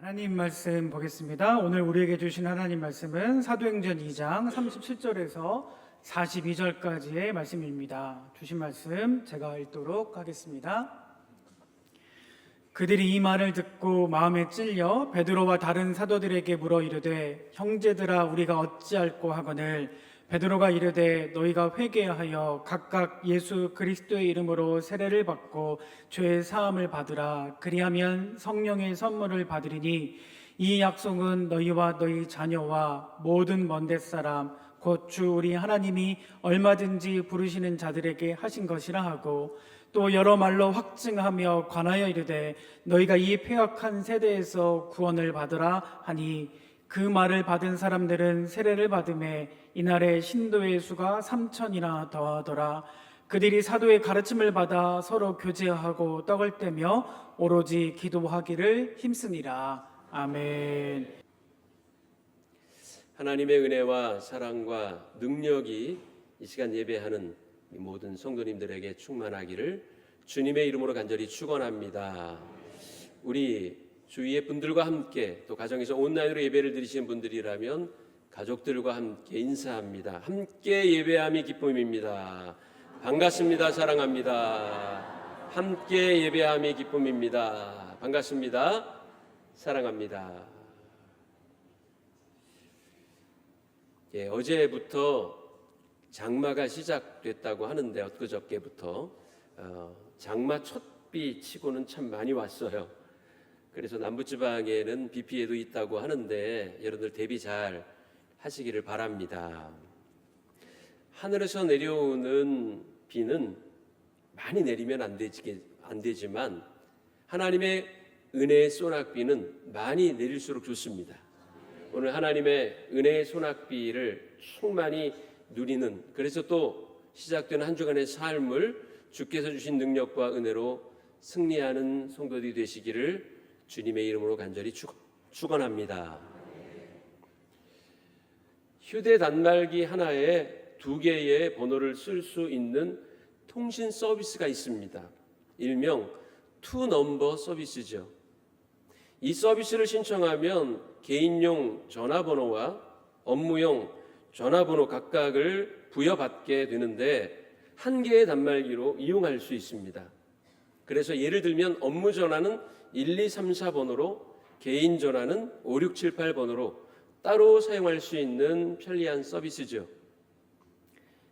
하나님 말씀 보겠습니다. 오늘 우리에게 주신 하나님 말씀은 사도행전 2장 37절에서 42절까지의 말씀입니다. 주신 말씀 제가 읽도록 하겠습니다. 그들이 이 말을 듣고 마음에 찔려 베드로와 다른 사도들에게 물어 이르되 형제들아 우리가 어찌할꼬 하거늘 베드로가 이르되 너희가 회개하여 각각 예수 그리스도의 이름으로 세례를 받고 죄의 사함을 받으라. 그리하면 성령의 선물을 받으리니 이 약속은 너희와 너희 자녀와 모든 먼데 사람 곧 주 우리 하나님이 얼마든지 부르시는 자들에게 하신 것이라 하고 또 여러 말로 확증하며 관하여 이르되 너희가 이 폐역한 세대에서 구원을 받으라 하니 그 말을 받은 사람들은 세례를 받음에 이날에 신도의 수가 3,000이나 더하더라. 그들이 사도의 가르침을 받아 서로 교제하고 떡을 떼며 오로지 기도하기를 힘쓰니라. 아멘. 하나님의 은혜와 사랑과 능력이 이 시간 예배하는 모든 성도님들에게 충만하기를 주님의 이름으로 간절히 축원합니다. 우리 주위의 분들과 함께 또 가정에서 온라인으로 예배를 드리시는 분들이라면 가족들과 함께 인사합니다. 함께 예배함이 기쁨입니다. 반갑습니다. 사랑합니다. 함께 예배함이 기쁨입니다. 반갑습니다. 사랑합니다. 어제부터 장마가 시작됐다고 하는데 엊그저께부터 장마 첫비 치고는 참 많이 왔어요. 그래서 남부지방에는 비 피해도 있다고 하는데 여러분들 대비 잘 하시기를 바랍니다. 하늘에서 내려오는 비는 많이 내리면 안 되지만 하나님의 은혜의 소낙비는 많이 내릴수록 좋습니다. 오늘 하나님의 은혜의 소낙비를 충만히 누리는, 그래서 또 시작되는 한 주간의 삶을 주께서 주신 능력과 은혜로 승리하는 성도들이 되시기를 주님의 이름으로 간절히 축원합니다. 휴대 단말기 하나에 2개의 번호를 쓸 수 있는 통신 서비스가 있습니다. 일명 투넘버 서비스죠. 이 서비스를 신청하면 개인용 전화번호와 업무용 전화번호 각각을 부여받게 되는데 1개의 단말기로 이용할 수 있습니다. 그래서 예를 들면 업무 전화는 1234번호로 개인 전화는 5678번호로 따로 사용할 수 있는 편리한 서비스죠.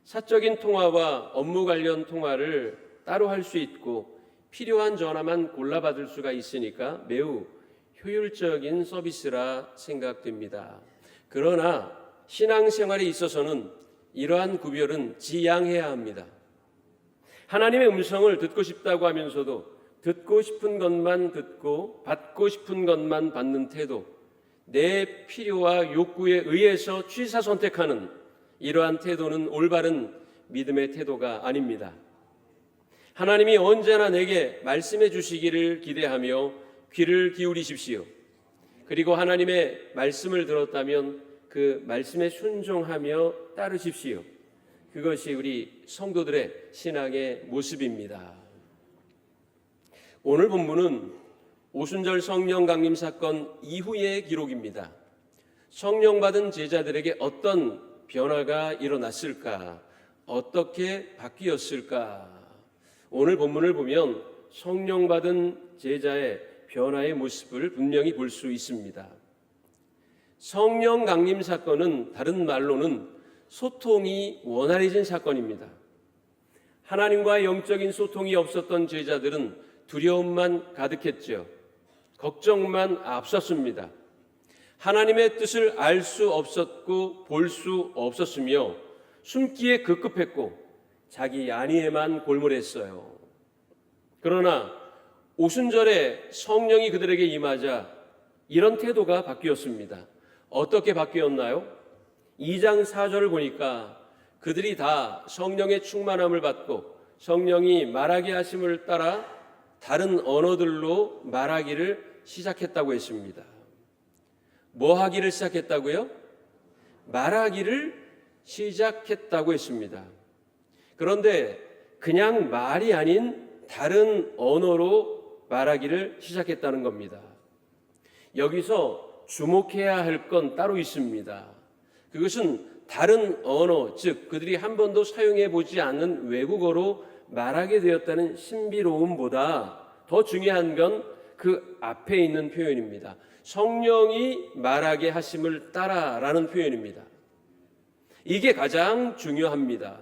사적인 통화와 업무 관련 통화를 따로 할 수 있고 필요한 전화만 골라받을 수가 있으니까 매우 효율적인 서비스라 생각됩니다. 그러나 신앙생활에 있어서는 이러한 구별은 지양해야 합니다. 하나님의 음성을 듣고 싶다고 하면서도 듣고 싶은 것만 듣고 받고 싶은 것만 받는 태도, 내 필요와 욕구에 의해서 취사 선택하는 이러한 태도는 올바른 믿음의 태도가 아닙니다. 하나님이 언제나 내게 말씀해 주시기를 기대하며 귀를 기울이십시오. 그리고 하나님의 말씀을 들었다면 그 말씀에 순종하며 따르십시오. 그것이 우리 성도들의 신앙의 모습입니다. 오늘 본문은 오순절 성령 강림 사건 이후의 기록입니다. 성령 받은 제자들에게 어떤 변화가 일어났을까? 어떻게 바뀌었을까? 오늘 본문을 보면 성령 받은 제자의 변화의 모습을 분명히 볼 수 있습니다. 성령 강림 사건은 다른 말로는 소통이 원활해진 사건입니다. 하나님과 영적인 소통이 없었던 제자들은 두려움만 가득했죠. 걱정만 앞섰습니다. 하나님의 뜻을 알 수 없었고 볼 수 없었으며 숨기에 급급했고 자기 안위에만 골몰했어요. 그러나 오순절에 성령이 그들에게 임하자 이런 태도가 바뀌었습니다. 어떻게 바뀌었나요? 2장 4절을 보니까 그들이 다 성령의 충만함을 받고 성령이 말하게 하심을 따라 다른 언어들로 말하기를 시작했다고 했습니다. 뭐 하기를 시작했다고요? 말하기를 시작했다고 했습니다. 그런데 그냥 말이 아닌 다른 언어로 말하기를 시작했다는 겁니다. 여기서 주목해야 할 건 따로 있습니다. 그것은 다른 언어, 즉 그들이 한 번도 사용해 보지 않는 외국어로 말하게 되었다는 신비로움보다 더 중요한 건 그 앞에 있는 표현입니다. 성령이 말하게 하심을 따라라는 표현입니다. 이게 가장 중요합니다.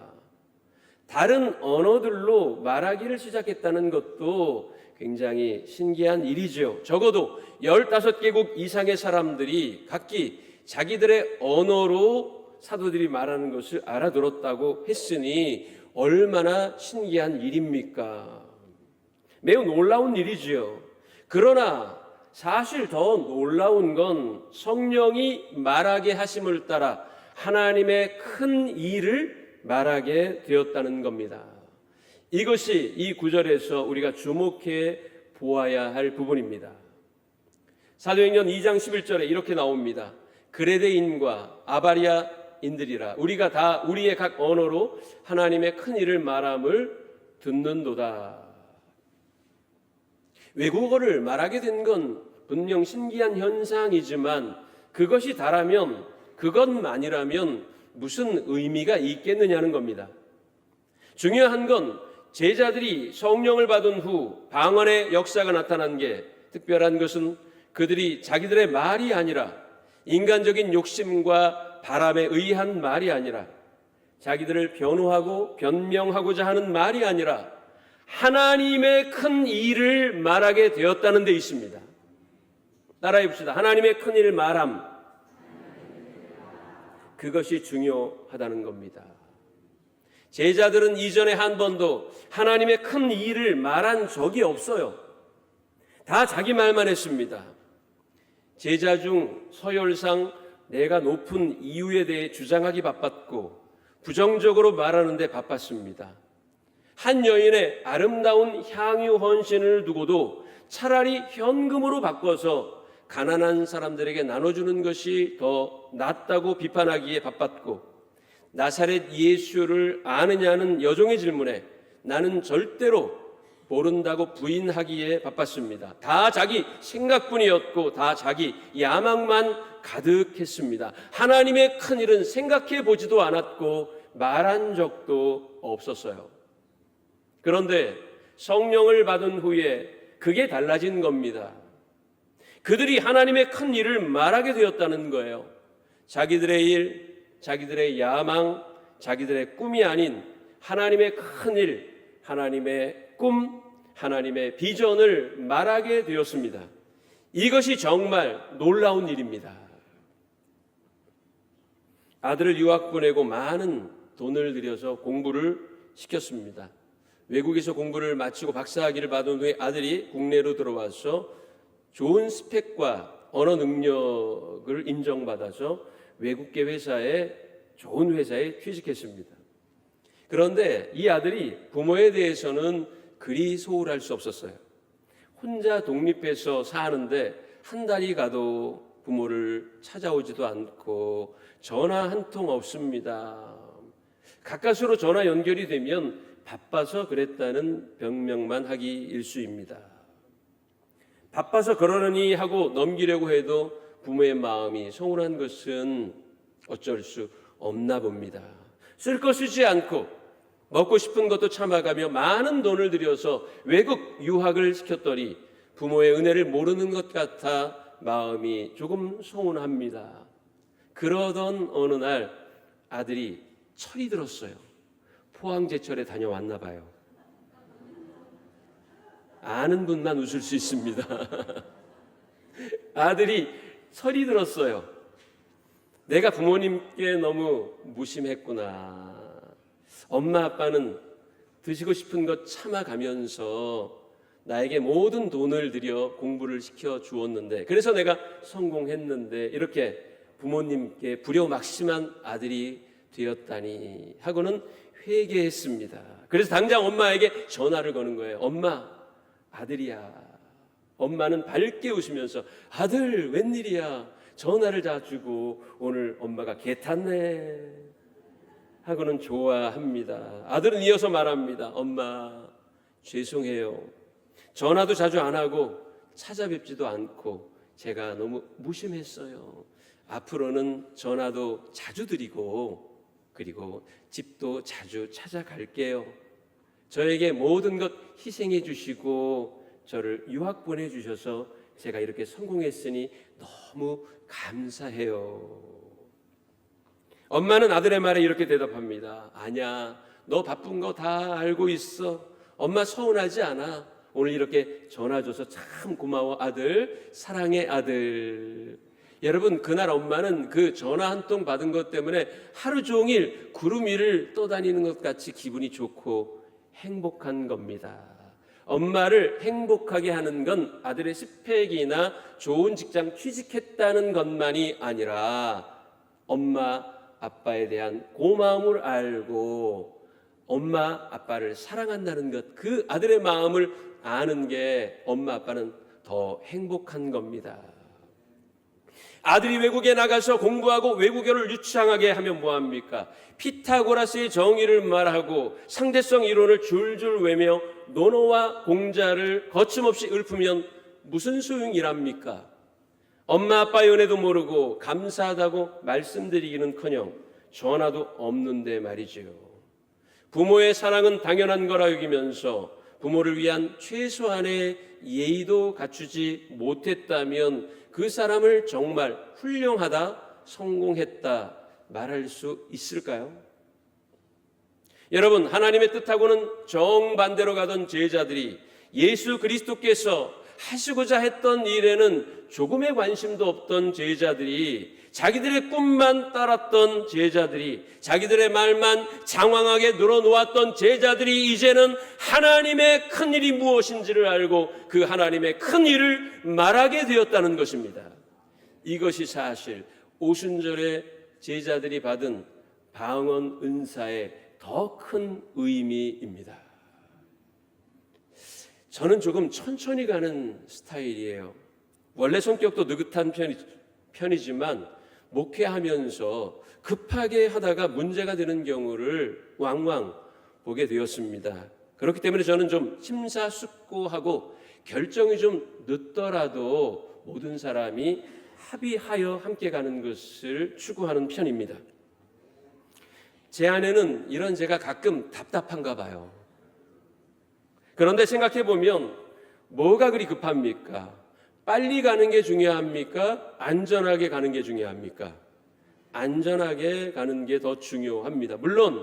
다른 언어들로 말하기를 시작했다는 것도 굉장히 신기한 일이죠. 적어도 15개국 이상의 사람들이 각기 자기들의 언어로 사도들이 말하는 것을 알아들었다고 했으니 얼마나 신기한 일입니까? 매우 놀라운 일이지요. 그러나 사실 더 놀라운 건 성령이 말하게 하심을 따라 하나님의 큰 일을 말하게 되었다는 겁니다. 이것이 이 구절에서 우리가 주목해 보아야 할 부분입니다. 사도행전 2장 11절에 이렇게 나옵니다. 그레데인과 아바리아인들이라 우리가 다 우리의 각 언어로 하나님의 큰 일을 말함을 듣는도다. 외국어를 말하게 된 건 분명 신기한 현상이지만 그것이 다라면, 그것만이라면 무슨 의미가 있겠느냐는 겁니다. 중요한 건 제자들이 성령을 받은 후 방언의 역사가 나타난 게 특별한 것은 그들이 자기들의 말이 아니라 인간적인 욕심과 바람에 의한 말이 아니라 자기들을 변호하고 변명하고자 하는 말이 아니라 하나님의 큰 일을 말하게 되었다는 데 있습니다. 따라해 봅시다. 하나님의 큰 일을 말함. 그것이 중요하다는 겁니다. 제자들은 이전에 한 번도 하나님의 큰 일을 말한 적이 없어요. 다 자기 말만 했습니다. 제자 중 서열상 내가 높은 이유에 대해 주장하기 바빴고 부정적으로 말하는 데 바빴습니다. 한 여인의 아름다운 향유 헌신을 두고도 차라리 현금으로 바꿔서 가난한 사람들에게 나눠주는 것이 더 낫다고 비판하기에 바빴고 나사렛 예수를 아느냐는 여종의 질문에 나는 절대로 모른다고 부인하기에 바빴습니다. 다 자기 생각뿐이었고 다 자기 야망만 가득했습니다. 하나님의 큰 일은 생각해 보지도 않았고 말한 적도 없었어요. 그런데 성령을 받은 후에 그게 달라진 겁니다. 그들이 하나님의 큰 일을 말하게 되었다는 거예요. 자기들의 일, 자기들의 야망, 자기들의 꿈이 아닌 하나님의 큰 일, 하나님의 꿈, 하나님의 비전을 말하게 되었습니다. 이것이 정말 놀라운 일입니다. 아들을 유학 보내고 많은 돈을 들여서 공부를 시켰습니다. 외국에서 공부를 마치고 박사학위를 받은 후에 아들이 국내로 들어와서 좋은 스펙과 언어 능력을 인정받아서 외국계 회사에 좋은 회사에 취직했습니다. 그런데 이 아들이 부모에 대해서는 그리 소홀할 수 없었어요. 혼자 독립해서 사는데 한 달이 가도 부모를 찾아오지도 않고 전화 한 통 없습니다. 가까스로 전화 연결이 되면 바빠서 그랬다는 변명만 하기 일쑤입니다. 바빠서 그러느니 하고 넘기려고 해도 부모의 마음이 서운한 것은 어쩔 수 없나 봅니다. 쓸 거 쓰지 않고 먹고 싶은 것도 참아가며 많은 돈을 들여서 외국 유학을 시켰더니 부모의 은혜를 모르는 것 같아 마음이 조금 서운합니다. 그러던 어느 날 아들이 철이 들었어요. 포항제철에 다녀왔나 봐요. 아는 분만 웃을 수 있습니다. 아들이 철이 들었어요. 내가 부모님께 너무 무심했구나. 엄마 아빠는 드시고 싶은 것 참아가면서 나에게 모든 돈을 들여 공부를 시켜 주었는데 그래서 내가 성공했는데 이렇게 부모님께 불효막심한 아들이 되었다니 하고는 회개했습니다. 그래서 당장 엄마에게 전화를 거는 거예요. 엄마, 아들이야. 엄마는 밝게 웃으면서 아들 웬일이야. 전화를 다 주고 오늘 엄마가 개 탔네 하고는 좋아합니다. 아들은 이어서 말합니다. 엄마 죄송해요. 전화도 자주 안 하고 찾아뵙지도 않고 제가 너무 무심했어요. 앞으로는 전화도 자주 드리고 그리고 집도 자주 찾아갈게요. 저에게 모든 것 희생해 주시고 저를 유학 보내주셔서 제가 이렇게 성공했으니 너무 감사해요. 엄마는 아들의 말에 이렇게 대답합니다. 아니야, 너 바쁜 거 다 알고 있어. 엄마 서운하지 않아. 오늘 이렇게 전화 줘서 참 고마워 아들, 사랑해 아들. 여러분, 그날 엄마는 그 전화 한 통 받은 것 때문에 하루 종일 구름 위를 떠다니는 것 같이 기분이 좋고 행복한 겁니다. 엄마를 행복하게 하는 건 아들의 스펙이나 좋은 직장 취직했다는 것만이 아니라 엄마, 아빠에 대한 고마움을 알고 엄마, 아빠를 사랑한다는 것, 그 아들의 마음을 아는 게 엄마, 아빠는 더 행복한 겁니다. 아들이 외국에 나가서 공부하고 외국어를 유창하게 하면 뭐합니까? 피타고라스의 정의를 말하고 상대성 이론을 줄줄 외며 논어와 공자를 거침없이 읊으면 무슨 소용이랍니까? 엄마 아빠 연애도 모르고 감사하다고 말씀드리기는커녕 전화도 없는데 말이지요. 부모의 사랑은 당연한 거라 여기면서 부모를 위한 최소한의 예의도 갖추지 못했다면 그 사람을 정말 훌륭하다, 성공했다 말할 수 있을까요? 여러분, 하나님의 뜻하고는 정반대로 가던 제자들이 예수 그리스도께서 하시고자 했던 일에는 조금의 관심도 없던 제자들이, 자기들의 꿈만 따랐던 제자들이, 자기들의 말만 장황하게 늘어놓았던 제자들이 이제는 하나님의 큰 일이 무엇인지를 알고 그 하나님의 큰 일을 말하게 되었다는 것입니다. 이것이 사실 오순절에 제자들이 받은 방언 은사의 더 큰 의미입니다. 저는 조금 천천히 가는 스타일이에요. 원래 성격도 느긋한 편이지만 목회하면서 급하게 하다가 문제가 되는 경우를 왕왕 보게 되었습니다. 그렇기 때문에 저는 좀 심사숙고하고 결정이 좀 늦더라도 모든 사람이 합의하여 함께 가는 것을 추구하는 편입니다. 제 아내는 이런 제가 가끔 답답한가 봐요. 그런데 생각해 보면 뭐가 그리 급합니까? 빨리 가는 게 중요합니까? 안전하게 가는 게 중요합니까? 안전하게 가는 게 더 중요합니다. 물론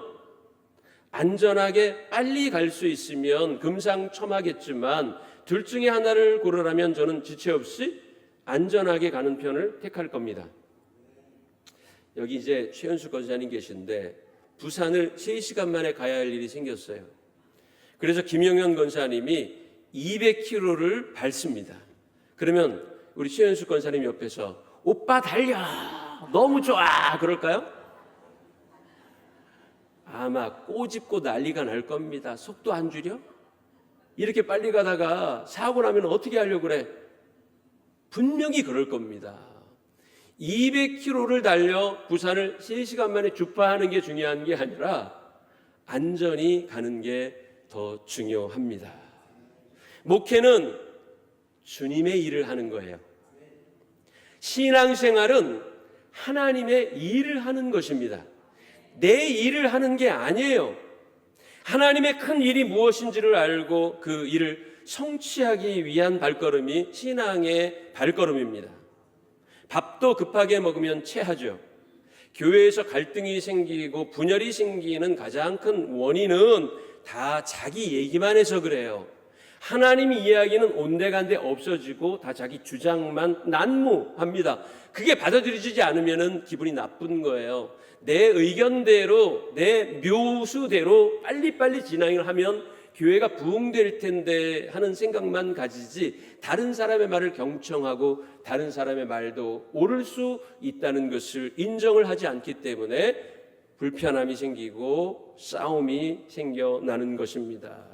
안전하게 빨리 갈 수 있으면 금상첨화겠지만 둘 중에 하나를 고르라면 저는 지체 없이 안전하게 가는 편을 택할 겁니다. 여기 이제 최현수 권사님 계신데 부산을 3시간 만에 가야 할 일이 생겼어요. 그래서 김영현 권사님이 200km를 밟습니다. 그러면 우리 최현수 권사님 옆에서 오빠 달려! 너무 좋아! 그럴까요? 아마 꼬집고 난리가 날 겁니다. 속도 안 줄여? 이렇게 빨리 가다가 사고 나면 어떻게 하려고 그래? 분명히 그럴 겁니다. 200km를 달려 부산을 3시간 만에 주파하는 게 중요한 게 아니라 안전히 가는 게 더 중요합니다. 목회는 주님의 일을 하는 거예요. 신앙생활은 하나님의 일을 하는 것입니다. 내 일을 하는 게 아니에요. 하나님의 큰 일이 무엇인지를 알고 그 일을 성취하기 위한 발걸음이 신앙의 발걸음입니다. 밥도 급하게 먹으면 체하죠. 교회에서 갈등이 생기고 분열이 생기는 가장 큰 원인은 다 자기 얘기만 해서 그래요. 하나님 이야기는 온데간데 없어지고 다 자기 주장만 난무합니다. 그게 받아들여지지 않으면 기분이 나쁜 거예요. 내 의견대로, 내 묘수대로 빨리빨리 진행을 하면 교회가 부흥될 텐데 하는 생각만 가지지 다른 사람의 말을 경청하고 다른 사람의 말도 옳을 수 있다는 것을 인정을 하지 않기 때문에 불편함이 생기고 싸움이 생겨나는 것입니다.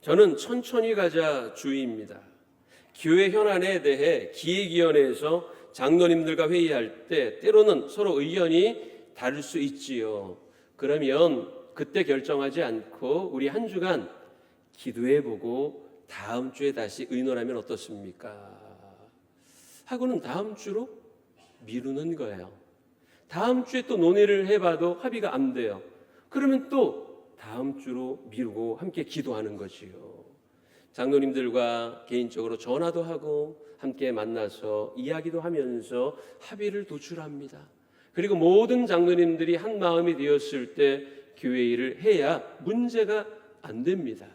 저는 천천히 가자 주의입니다. 교회 현안에 대해 기획위원회에서 장로님들과 회의할 때 때로는 서로 의견이 다를 수 있지요. 그러면 그때 결정하지 않고 우리 한 주간 기도해보고 다음 주에 다시 의논하면 어떻습니까? 하고는 다음 주로 미루는 거예요. 다음 주에 또 논의를 해봐도 합의가 안 돼요. 그러면 또 다음 주로 미루고 함께 기도하는 거지요. 장로님들과 개인적으로 전화도 하고 함께 만나서 이야기도 하면서 합의를 도출합니다. 그리고 모든 장로님들이 한 마음이 되었을 때 교회 일을 해야 문제가 안 됩니다.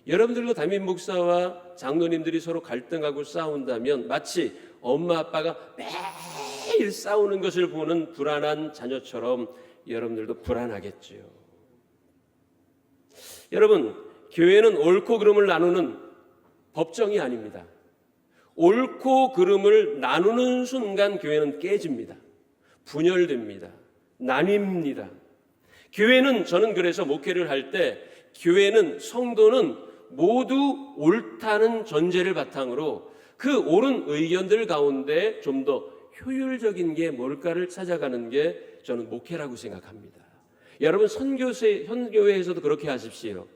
여러분들도 담임 목사와 장로님들이 서로 갈등하고 싸운다면 마치 엄마 아빠가 매일 싸우는 것을 보는 불안한 자녀처럼 여러분들도 불안하겠지요. 여러분, 교회는 옳고 그름을 나누는 법정이 아닙니다. 옳고 그름을 나누는 순간 교회는 깨집니다. 분열됩니다. 나뉩니다. 교회는, 저는 그래서 목회를 할 때 교회는, 성도는 모두 옳다는 전제를 바탕으로 그 옳은 의견들 가운데 좀 더 효율적인 게 뭘까를 찾아가는 게 저는 목회라고 생각합니다. 여러분, 선교회에서도 그렇게 하십시오.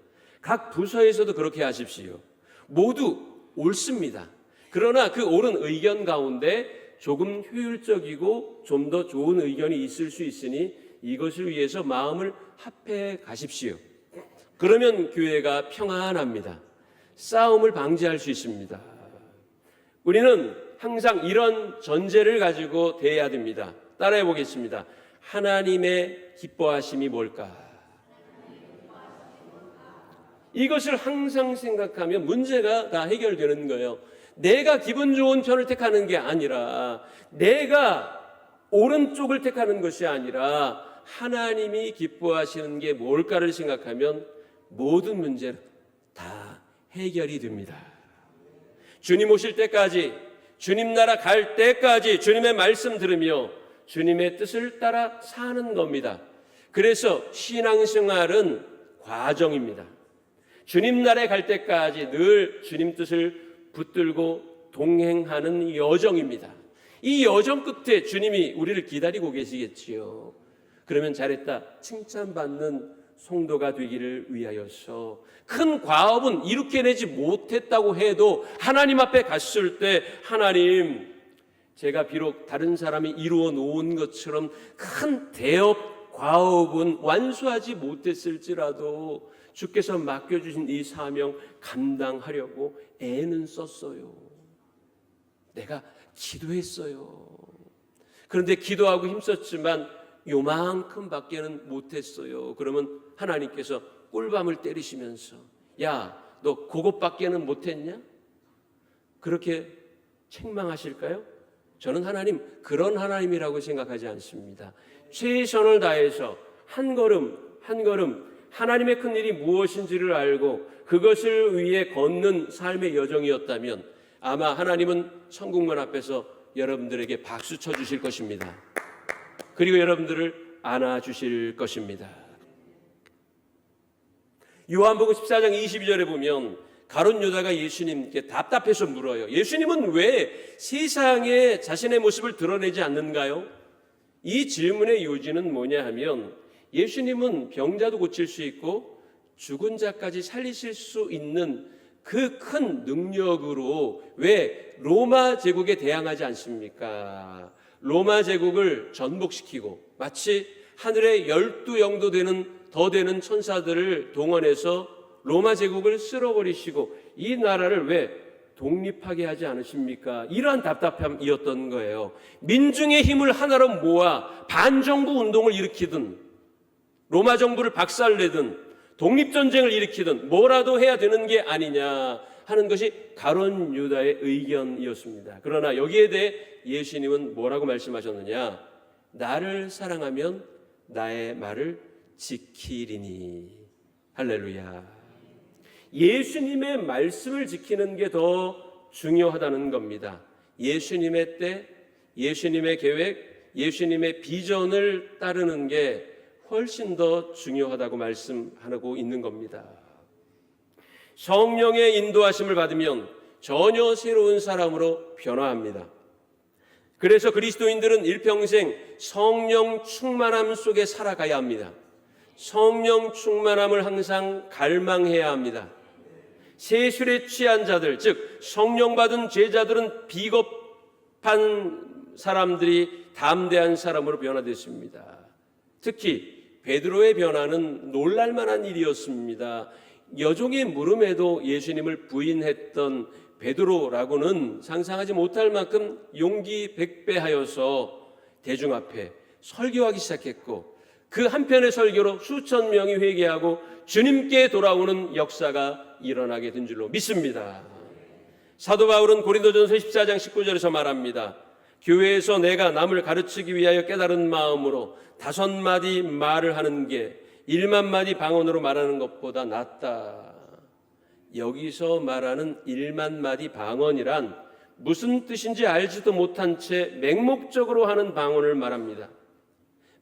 각 부서에서도 그렇게 하십시오. 모두 옳습니다. 그러나 그 옳은 의견 가운데 조금 효율적이고 좀 더 좋은 의견이 있을 수 있으니 이것을 위해서 마음을 합해 가십시오. 그러면 교회가 평안합니다. 싸움을 방지할 수 있습니다. 우리는 항상 이런 전제를 가지고 대해야 됩니다. 따라해 보겠습니다. 하나님의 기뻐하심이 뭘까? 이것을 항상 생각하면 문제가 다 해결되는 거예요. 내가 기분 좋은 편을 택하는 게 아니라, 내가 옳은 쪽을 택하는 것이 아니라 하나님이 기뻐하시는 게 뭘까를 생각하면 모든 문제는 다 해결이 됩니다. 주님 오실 때까지, 주님 나라 갈 때까지 주님의 말씀 들으며 주님의 뜻을 따라 사는 겁니다. 그래서 신앙생활은 과정입니다. 주님 나라에 갈 때까지 늘 주님 뜻을 붙들고 동행하는 여정입니다. 이 여정 끝에 주님이 우리를 기다리고 계시겠지요. 그러면 잘했다 칭찬받는 성도가 되기를 위하여서 큰 과업은 이룩해내지 못했다고 해도 하나님 앞에 갔을 때, 하나님, 제가 비록 다른 사람이 이루어 놓은 것처럼 큰 대업 과업은 완수하지 못했을지라도 주께서 맡겨주신 이 사명 감당하려고 애는 썼어요. 내가 기도했어요. 그런데 기도하고 힘썼지만 요만큼 밖에는 못했어요. 그러면 하나님께서 꿀밤을 때리시면서, 야, 너 그것밖에는 못했냐? 그렇게 책망하실까요? 저는 하나님, 그런 하나님이라고 생각하지 않습니다. 최선을 다해서 한 걸음 한 걸음 하나님의 큰 일이 무엇인지를 알고 그것을 위해 걷는 삶의 여정이었다면 아마 하나님은 천국문 앞에서 여러분들에게 박수 쳐주실 것입니다. 그리고 여러분들을 안아주실 것입니다. 요한복음 14장 22절에 보면 가룟 유다가 예수님께 답답해서 물어요. 예수님은 왜 세상에 자신의 모습을 드러내지 않는가요? 이 질문의 요지는 뭐냐 하면, 예수님은 병자도 고칠 수 있고 죽은 자까지 살리실 수 있는 그 큰 능력으로 왜 로마 제국에 대항하지 않습니까? 로마 제국을 전복시키고 마치 하늘에 12영도 더 되는 천사들을 동원해서 로마 제국을 쓸어버리시고 이 나라를 왜 독립하게 하지 않으십니까? 이러한 답답함이었던 거예요. 민중의 힘을 하나로 모아 반정부 운동을 일으키든 로마 정부를 박살내든 독립전쟁을 일으키든 뭐라도 해야 되는 게 아니냐 하는 것이 가룟 유다의 의견이었습니다. 그러나 여기에 대해 예수님은 뭐라고 말씀하셨느냐? 나를 사랑하면 나의 말을 지키리니. 할렐루야. 예수님의 말씀을 지키는 게 더 중요하다는 겁니다. 예수님의 때, 예수님의 계획, 예수님의 비전을 따르는 게 훨씬 더 중요하다고 말씀하고 있는 겁니다. 성령의 인도하심을 받으면 전혀 새로운 사람으로 변화합니다. 그래서 그리스도인들은 일평생 성령 충만함 속에 살아가야 합니다. 성령 충만함을 항상 갈망해야 합니다. 세술에 취한 자들, 즉 성령 받은 제자들은 비겁한 사람들이 담대한 사람으로 변화됐습니다. 특히 베드로의 변화는 놀랄만한 일이었습니다. 여종의 물음에도 예수님을 부인했던 베드로라고는 상상하지 못할 만큼 용기 백배하여서 대중 앞에 설교하기 시작했고, 그 한편의 설교로 수천 명이 회개하고 주님께 돌아오는 역사가 일어나게 된 줄로 믿습니다. 사도 바울은 고린도전서 14장 19절에서 말합니다. 교회에서 내가 남을 가르치기 위하여 깨달은 마음으로 5마디 말을 하는 게 1만 마디 방언으로 말하는 것보다 낫다. 여기서 말하는 1만 마디 방언이란 무슨 뜻인지 알지도 못한 채 맹목적으로 하는 방언을 말합니다.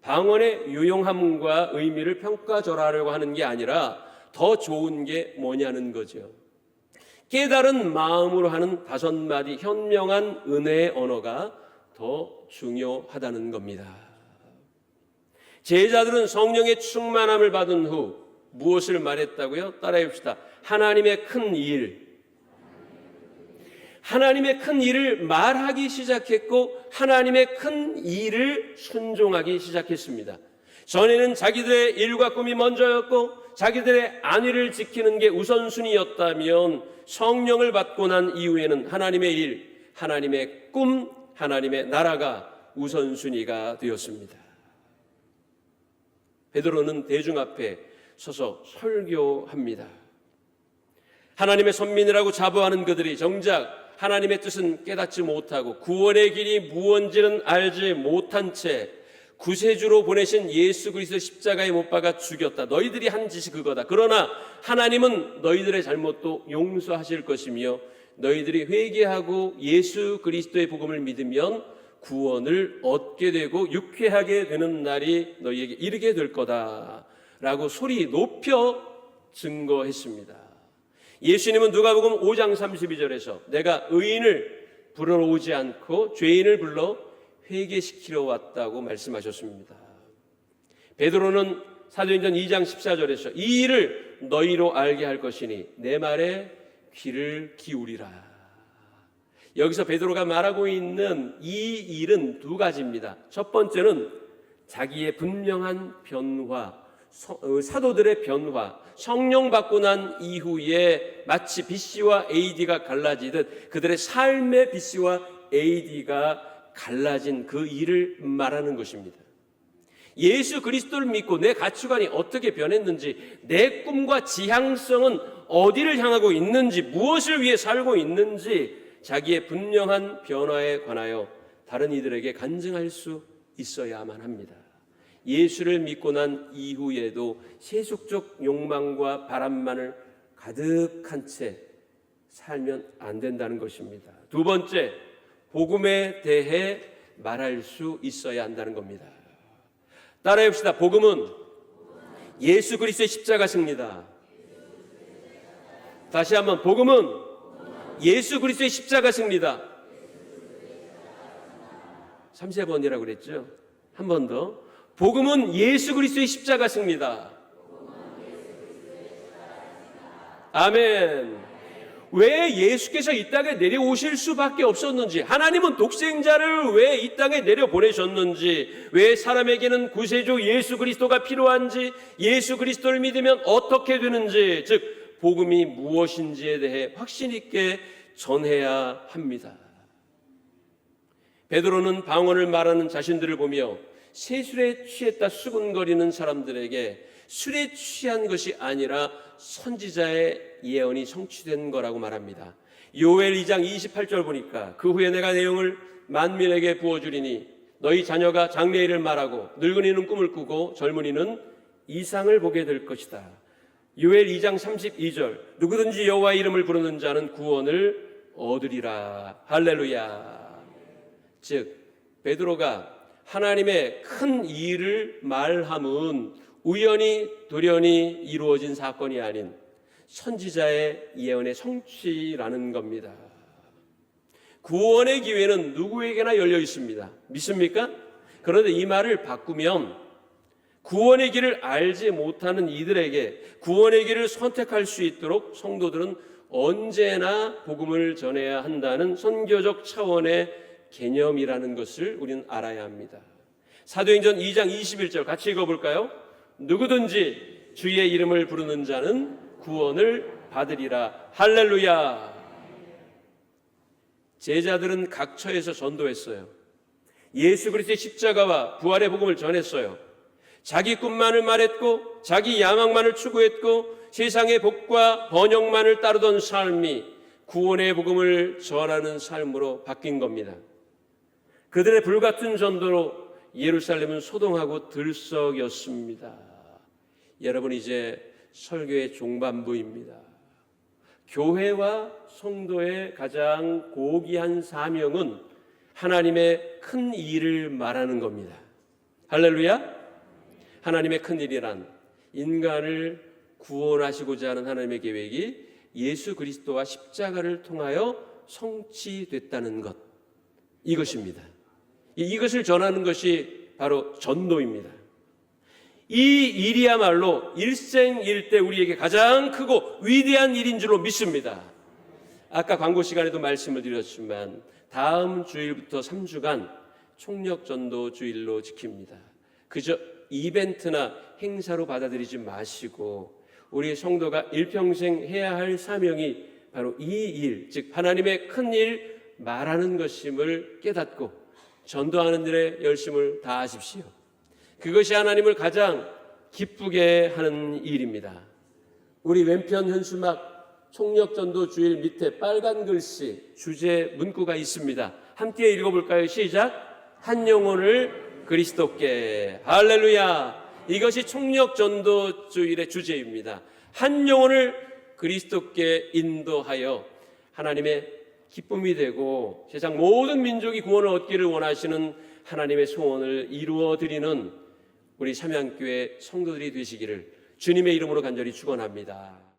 방언의 유용함과 의미를 평가절하려고 하는 게 아니라 더 좋은 게 뭐냐는 거죠. 깨달은 마음으로 하는 5마디 현명한 은혜의 언어가 더 중요하다는 겁니다. 제자들은 성령의 충만함을 받은 후 무엇을 말했다고요? 따라해 봅시다. 하나님의 큰 일. 하나님의 큰 일을 말하기 시작했고 하나님의 큰 일을 순종하기 시작했습니다. 전에는 자기들의 일과 꿈이 먼저였고 자기들의 안위를 지키는 게 우선순위였다면 성령을 받고 난 이후에는 하나님의 일, 하나님의 꿈, 하나님의 나라가 우선순위가 되었습니다. 베드로는 대중 앞에 서서 설교합니다. 하나님의 선민이라고 자부하는 그들이 정작 하나님의 뜻은 깨닫지 못하고 구원의 길이 무언지는 알지 못한 채 구세주로 보내신 예수 그리스도 십자가에 못 박아 죽였다. 너희들이 한 짓이 그거다. 그러나 하나님은 너희들의 잘못도 용서하실 것이며 너희들이 회개하고 예수 그리스도의 복음을 믿으면 구원을 얻게 되고 유쾌하게 되는 날이 너희에게 이르게 될 거다 라고 소리 높여 증거했습니다. 예수님은 누가복음 5장 32절에서 내가 의인을 부르러 오지 않고 죄인을 불러 회개시키러 왔다고 말씀하셨습니다. 베드로는 사도행전 2장 14절에서 이 일을 너희로 알게 할 것이니 내 말에 귀를 기울이라. 여기서 베드로가 말하고 있는 이 일은 2가지입니다. 첫 번째는 자기의 분명한 변화, 사도들의 변화, 성령 받고 난 이후에 마치 BC와 AD가 갈라지듯 그들의 삶의 BC와 AD가 갈라진 그 일을 말하는 것입니다. 예수 그리스도를 믿고 내 가치관이 어떻게 변했는지, 내 꿈과 지향성은 어디를 향하고 있는지, 무엇을 위해 살고 있는지 자기의 분명한 변화에 관하여 다른 이들에게 간증할 수 있어야만 합니다. 예수를 믿고 난 이후에도 세속적 욕망과 바람만을 가득한 채 살면 안 된다는 것입니다. 2번째, 복음에 대해 말할 수 있어야 한다는 겁니다. 따라해 봅시다. 복음은 예수 그리스도의 십자가십니다. 다시 한번, 복음은 예수 그리스도의 십자가십니다. 3세번이라고 그랬죠? 한 번 더. 복음은 예수 그리스도의 십자가십니다. 아멘. 왜 예수께서 이 땅에 내려오실 수밖에 없었는지, 하나님은 독생자를 왜 이 땅에 내려보내셨는지, 왜 사람에게는 구세주 예수 그리스도가 필요한지, 예수 그리스도를 믿으면 어떻게 되는지, 즉 복음이 무엇인지에 대해 확신 있게 전해야 합니다. 베드로는 방언을 말하는 자신들을 보며 세술에 취했다 수군거리는 사람들에게 술에 취한 것이 아니라 선지자의 예언이 성취된 거라고 말합니다. 요엘 2장 28절 보니까 그 후에 내가 내용을 만민에게 부어주리니 너희 자녀가 장래일을 말하고 늙은이는 꿈을 꾸고 젊은이는 이상을 보게 될 것이다. 요엘 2장 32절 누구든지 여호와의 이름을 부르는 자는 구원을 얻으리라. 할렐루야. 즉 베드로가 하나님의 큰 일을 말함은 우연히 돌연히 이루어진 사건이 아닌 선지자의 예언의 성취라는 겁니다. 구원의 기회는 누구에게나 열려 있습니다. 믿습니까? 그런데 이 말을 바꾸면 구원의 길을 알지 못하는 이들에게 구원의 길을 선택할 수 있도록 성도들은 언제나 복음을 전해야 한다는 선교적 차원의 개념이라는 것을 우리는 알아야 합니다. 사도행전 2장 21절 같이 읽어볼까요? 누구든지 주의 이름을 부르는 자는 구원을 받으리라. 할렐루야. 제자들은 각 처에서 전도했어요. 예수 그리스도의 십자가와 부활의 복음을 전했어요. 자기 꿈만을 말했고 자기 야망만을 추구했고 세상의 복과 번영만을 따르던 삶이 구원의 복음을 전하는 삶으로 바뀐 겁니다. 그들의 불같은 전도로 예루살렘은 소동하고 들썩였습니다. 여러분, 이제 설교의 종반부입니다. 교회와 성도의 가장 고귀한 사명은 하나님의 큰 일을 말하는 겁니다. 할렐루야. 하나님의 큰 일이란 인간을 구원하시고자 하는 하나님의 계획이 예수 그리스도와 십자가를 통하여 성취됐다는 것, 이것입니다. 이것을 전하는 것이 바로 전도입니다. 이 일이야말로 일생일대 우리에게 가장 크고 위대한 일인 줄로 믿습니다. 아까 광고 시간에도 말씀을 드렸지만 다음 주일부터 3주간 총력전도 주일로 지킵니다. 그저 이벤트나 행사로 받아들이지 마시고 우리 성도가 일평생 해야 할 사명이 바로 이 일, 즉 하나님의 큰 일 말하는 것임을 깨닫고 전도하는 일에 열심을 다하십시오. 그것이 하나님을 가장 기쁘게 하는 일입니다. 우리 왼편 현수막 총력전도 주일 밑에 빨간 글씨 주제 문구가 있습니다. 함께 읽어볼까요? 시작. 한 영혼을 그리스도께. 할렐루야. 이것이 총력전도 주일의 주제입니다. 한 영혼을 그리스도께 인도하여 하나님의 기쁨이 되고 세상 모든 민족이 구원을 얻기를 원하시는 하나님의 소원을 이루어드리는 우리 삼양교회 성도들이 되시기를 주님의 이름으로 간절히 축원합니다.